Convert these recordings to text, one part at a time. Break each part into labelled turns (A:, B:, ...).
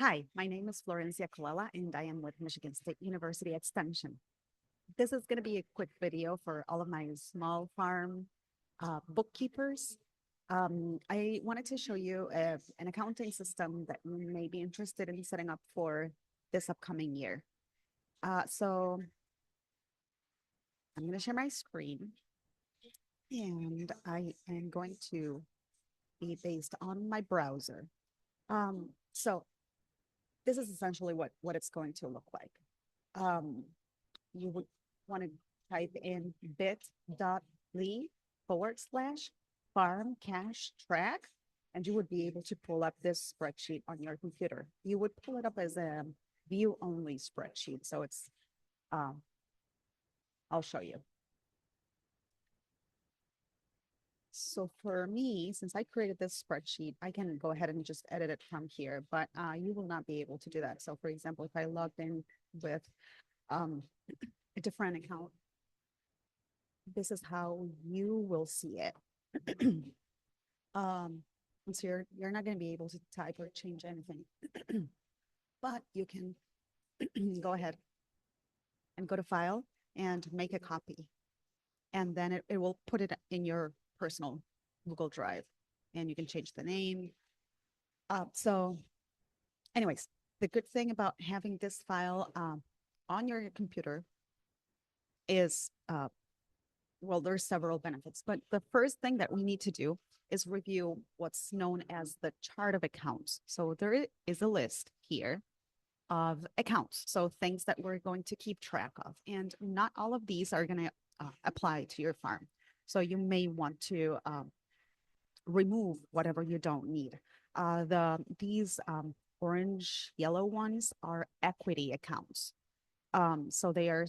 A: Hi, my name is Florencia Colella, and I am with Michigan State University Extension. This is going to be a quick video for all of my small farm bookkeepers. I wanted to show you an accounting system that you may be interested in setting up for this upcoming year. So I'm going to share my screen, and I am going to be based on my browser. So this is essentially what it's going to look like. You would want to type in bit.ly/farm cash track, and you would be able to pull up this spreadsheet on your computer. You would pull it up as a view only spreadsheet. So it's, I'll show you. So for me, since I created this spreadsheet, I can go ahead and just edit it from here, but you will not be able to do that. So for example, if I logged in with um, a different account, this is how you will see it. So you're not going to be able to type or change anything, but you can go ahead and go to File and make a copy, and then it will put it in your personal Google Drive, and you can change the name. So anyways, the good thing about having this file on your computer is well, there's several benefits, but the first thing that we need to do is review what's known as the chart of accounts. So there is a list here of accounts, so things that we're going to keep track of, and not all of these are going to apply to your farm. So you may want to remove whatever you don't need. These orange yellow ones are equity accounts. So they are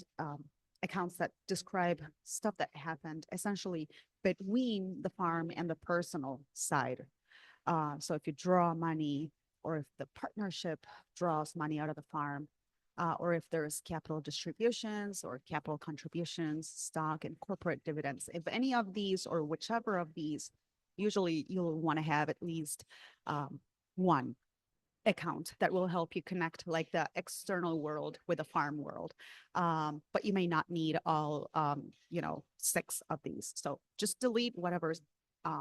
A: accounts that describe stuff that happened essentially between the farm and the personal side. So if you draw money, or if the partnership draws money out of the farm, or if there's capital distributions or capital contributions, stock and corporate dividends, if any of these or whichever of these, usually you'll want to have at least one account that will help you connect like the external world with the farm world. But you may not need all, 6 of these. So just delete whatever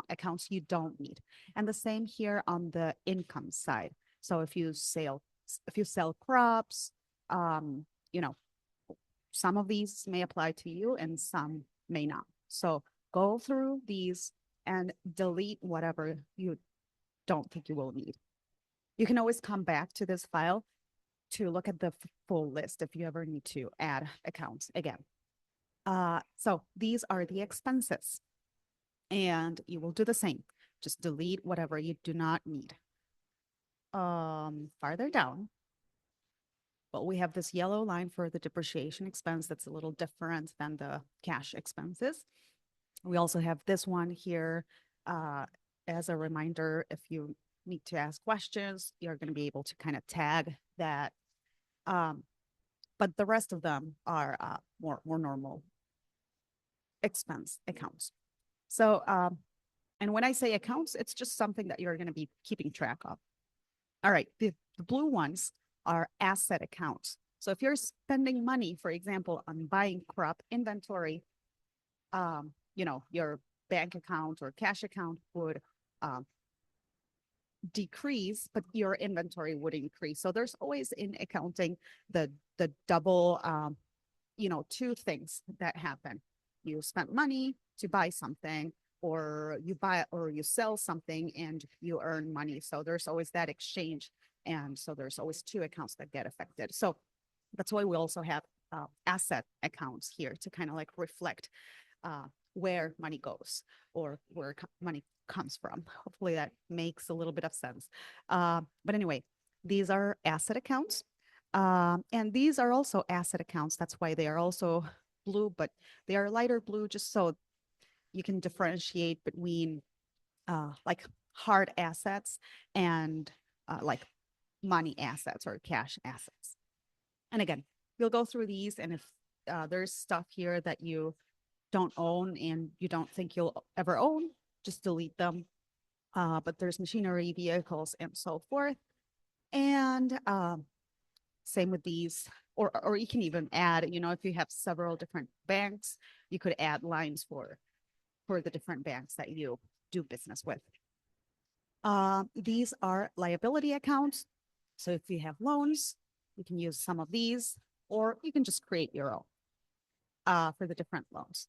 A: accounts you don't need. And the same here on the income side. So if you sell crops, you know, some of these may apply to you and some may not. So go through these and delete whatever you don't think you will need. You can always come back to this file to look at the full list if you ever need to add accounts again. So these are the expenses, and you will do the same. Just delete whatever you do not need. Farther down, well, we have this yellow line for the depreciation expense that's a little different than the cash expenses. We also have this one here as a reminder. If you need to ask questions, you're going to be able to kind of tag that. But the rest of them are more normal expense accounts. So, and when I say accounts, it's just something that you're going to be keeping track of. All right, the blue ones are asset accounts. So if you're spending money, for example, on buying crop inventory, your bank account or cash account would decrease, but your inventory would increase. So there's always in accounting the double, two things that happen. You spent money to buy something, or you buy or you sell something and you earn money. So there's always that exchange. And so there's always 2 accounts that get affected. So that's why we also have asset accounts here to kind of like reflect where money goes or where money comes from. Hopefully that makes a little bit of sense. But anyway, these are asset accounts. And these are also asset accounts. That's why they are also blue, but they are lighter blue just so you can differentiate between like hard assets and like money assets or cash assets. And again, you'll go through these, and if there's stuff here that you don't own and you don't think you'll ever own, just delete them. But there's machinery, vehicles, and so forth. And same with these, or you can even add, you know, if you have several different banks, you could add lines for the different banks that you do business with. These are liability accounts. So if you have loans, you can use some of these, or you can just create your own for the different loans.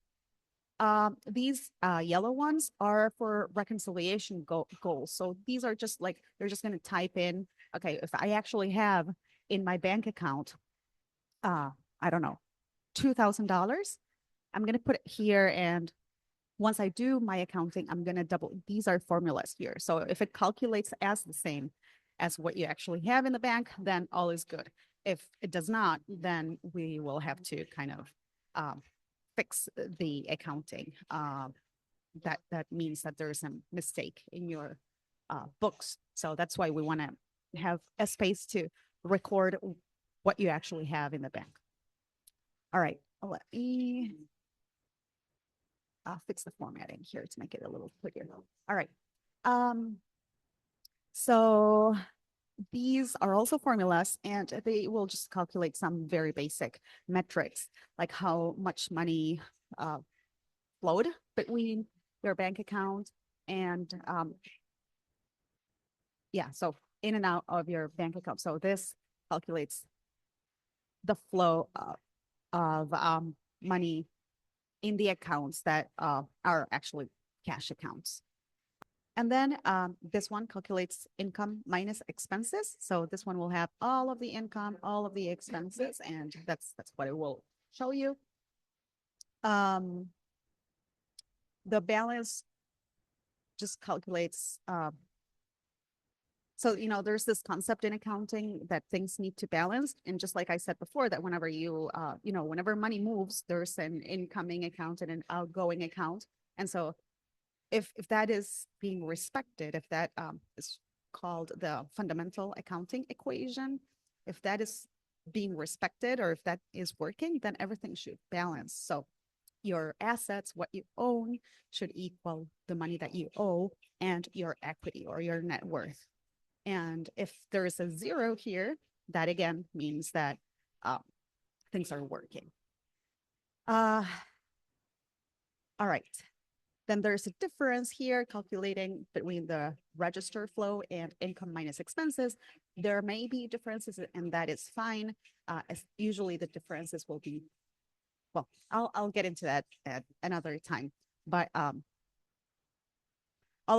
A: These yellow ones are for reconciliation goals. So these are just like, they're just going to type in, okay, if I actually have in my bank account, I don't know, $2,000, I'm going to put it here. And once I do my accounting, I'm going to double, these are formulas here. So if it calculates as the same as what you actually have in the bank, then all is good. If it does not, then we will have to kind of fix the accounting. That means that there's a mistake in your books. So that's why we want to have a space to record what you actually have in the bank. All right, let me fix the formatting here to make it a little prettier. All right. So these are also formulas, and they will just calculate some very basic metrics, like how much money flowed between your bank account and yeah, so in and out of your bank account. So this calculates the flow of money in the accounts that are actually cash accounts. And then this one calculates income minus expenses. So this one will have all of the income, all of the expenses, and that's what it will show you. The balance just calculates. So, you know, there's this concept in accounting that things need to balance. And just like I said before, that whenever you, you know, whenever money moves, there's an incoming account and an outgoing account. And so if that is being respected, if that is called the fundamental accounting equation, if that is being respected or if that is working, then everything should balance. So your assets, what you own, should equal the money that you owe and your equity or your net worth. And if there is a zero here, that again means that things are working. All right. Then there's a difference here calculating between the register flow and income minus expenses. There may be differences, and that is fine. As usually the differences will be, well, I'll get into that at another time. But all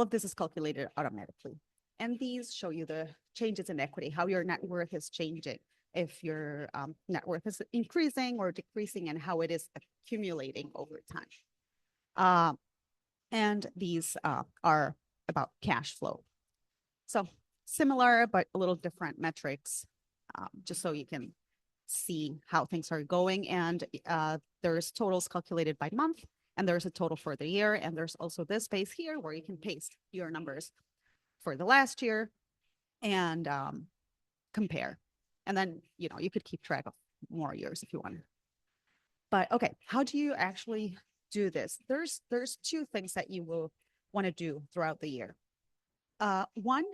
A: of this is calculated automatically. And these show you the changes in equity, how your net worth is changing, if your net worth is increasing or decreasing, and how it is accumulating over time. And these are about cash flow. So similar, but a little different metrics, just so you can see how things are going. And there's totals calculated by month, and there's a total for the year. And there's also this space here where you can paste your numbers for the last year and compare. And then, you know, you could keep track of more years if you want. But okay, how do you actually do this? There's two things that you will want to do throughout the year. One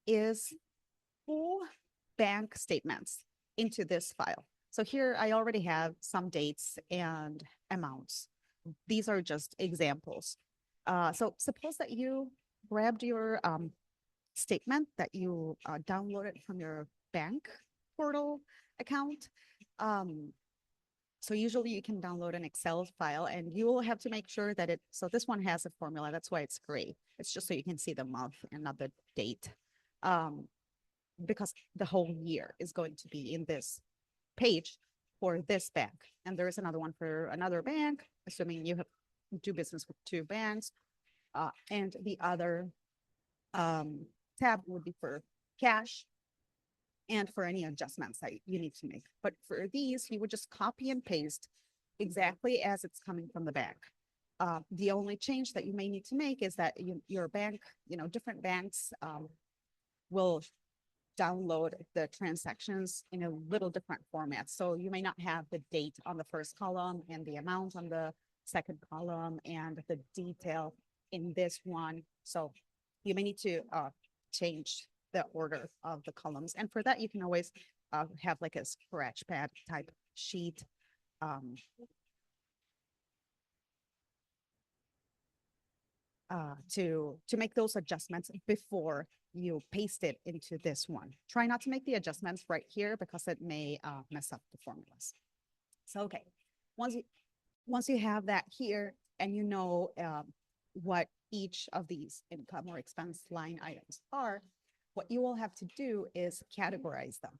A: is full bank statements into this file. So here I already have some dates and amounts. These are just examples. So suppose that you grabbed your statement that you downloaded from your bank portal account. So usually you can download an Excel file, and you will have to make sure that so this one has a formula. That's why it's gray. It's just so you can see the month and not the date. Because the whole year is going to be in this page for this bank. And there is another one for another bank, assuming you do business with two banks. And the other tab would be for cash and for any adjustments that you need to make. But for these, you would just copy and paste exactly as it's coming from the bank. The only change that you may need to make is that your bank, you know, different banks will download the transactions in a little different format. So you may not have the date on the first column and the amount on the second column and the detail in this one. So you may need to change the order of the columns. And for that, you can always have like a scratch pad type sheet. To make those adjustments before you paste it into this one. Try not to make the adjustments right here because it may mess up the formulas. So, okay, once you have that here and you know what each of these income or expense line items are, what you will have to do is categorize them.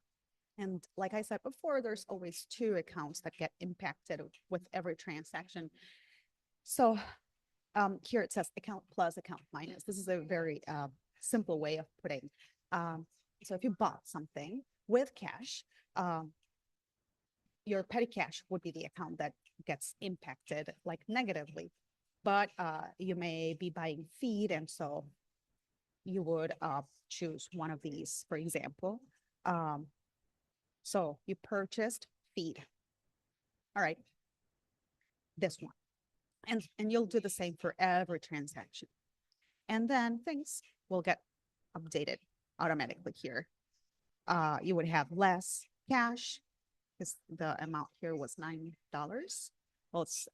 A: And like I said before, there's always two accounts that get impacted with every transaction. So here it says account plus, account minus. This is a very simple way of putting. So if you bought something with cash, your petty cash would be the account that gets impacted like negatively. But you may be buying feed, and so you would choose one of these, for example. So you purchased feed. All right, this one. And you'll do the same for every transaction. And then things will get updated automatically here. You would have less cash because the amount here was $9. Well, it's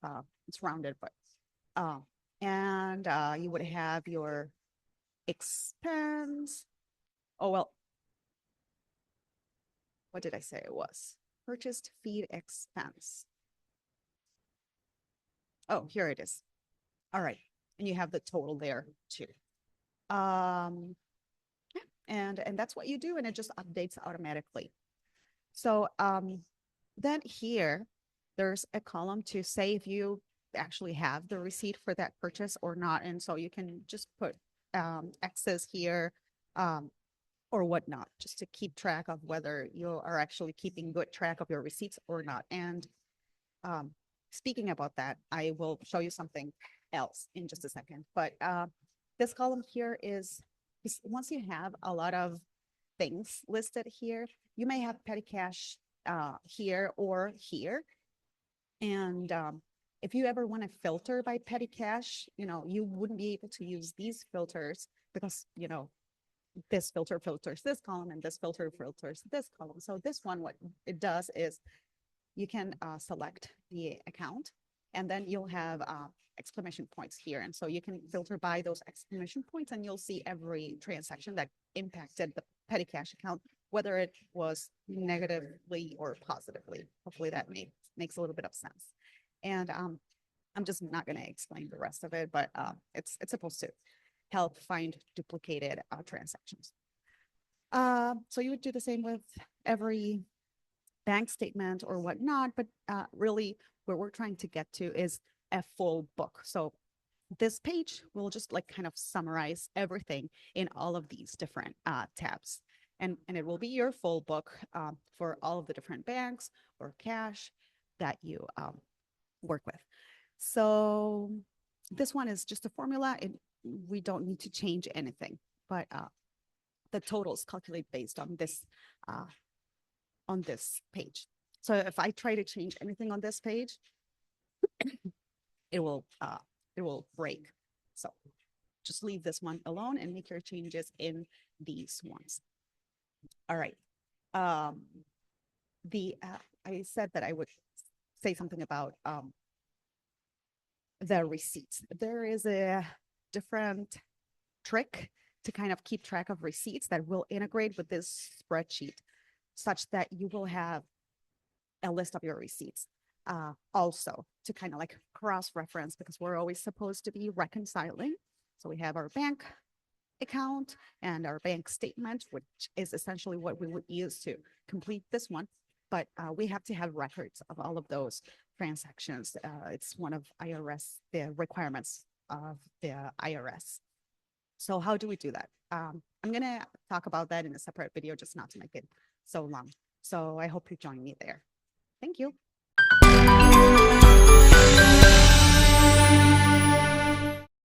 A: rounded, but and you would have your expense. Oh, well, what did I say it was? Purchased feed expense. Oh, here it is. All right. And you have the total there too. And that's what you do, and it just updates automatically. So then here, there's a column to say if you actually have the receipt for that purchase or not. And so you can just put X's here or whatnot, just to keep track of whether you are actually keeping good track of your receipts or not. And speaking about that, I will show you something else in just a second. But this column here is once you have a lot of things listed here, you may have petty cash here or here. And if you ever want to filter by petty cash, you wouldn't be able to use these filters because, this filter filters this column and this filter filters this column. So this one, what it does is you can select the account, and then you'll have exclamation points here. And so you can filter by those exclamation points, and you'll see every transaction that impacted the petty cash account, whether it was negatively or positively. Hopefully that makes a little bit of sense. And I'm just not going to explain the rest of it, but it's supposed to help find duplicated transactions. So you would do the same with every bank statement or whatnot, but really where we're trying to get to is a full book. So this page will just like kind of summarize everything in all of these different tabs. And it will be your full book for all of the different banks or cash that you work with. So this one is just a formula. We don't need to change anything, but the totals calculate based on this page. So if I try to change anything on this page, it will break. So just leave this one alone and make your changes in these ones. All right. I said that I would say something about the receipts. There is a different trick to kind of keep track of receipts that will integrate with this spreadsheet, such that you will have a list of your receipts also to kind of like cross-reference, because we're always supposed to be reconciling. So we have our bank account and our bank statement, which is essentially what we would use to complete this one. But we have to have records of all of those transactions. It's one of the requirements of the IRS. So how do we do that? I'm going to talk about that in a separate video, just not to make it so long. So I hope you join me there. Thank you.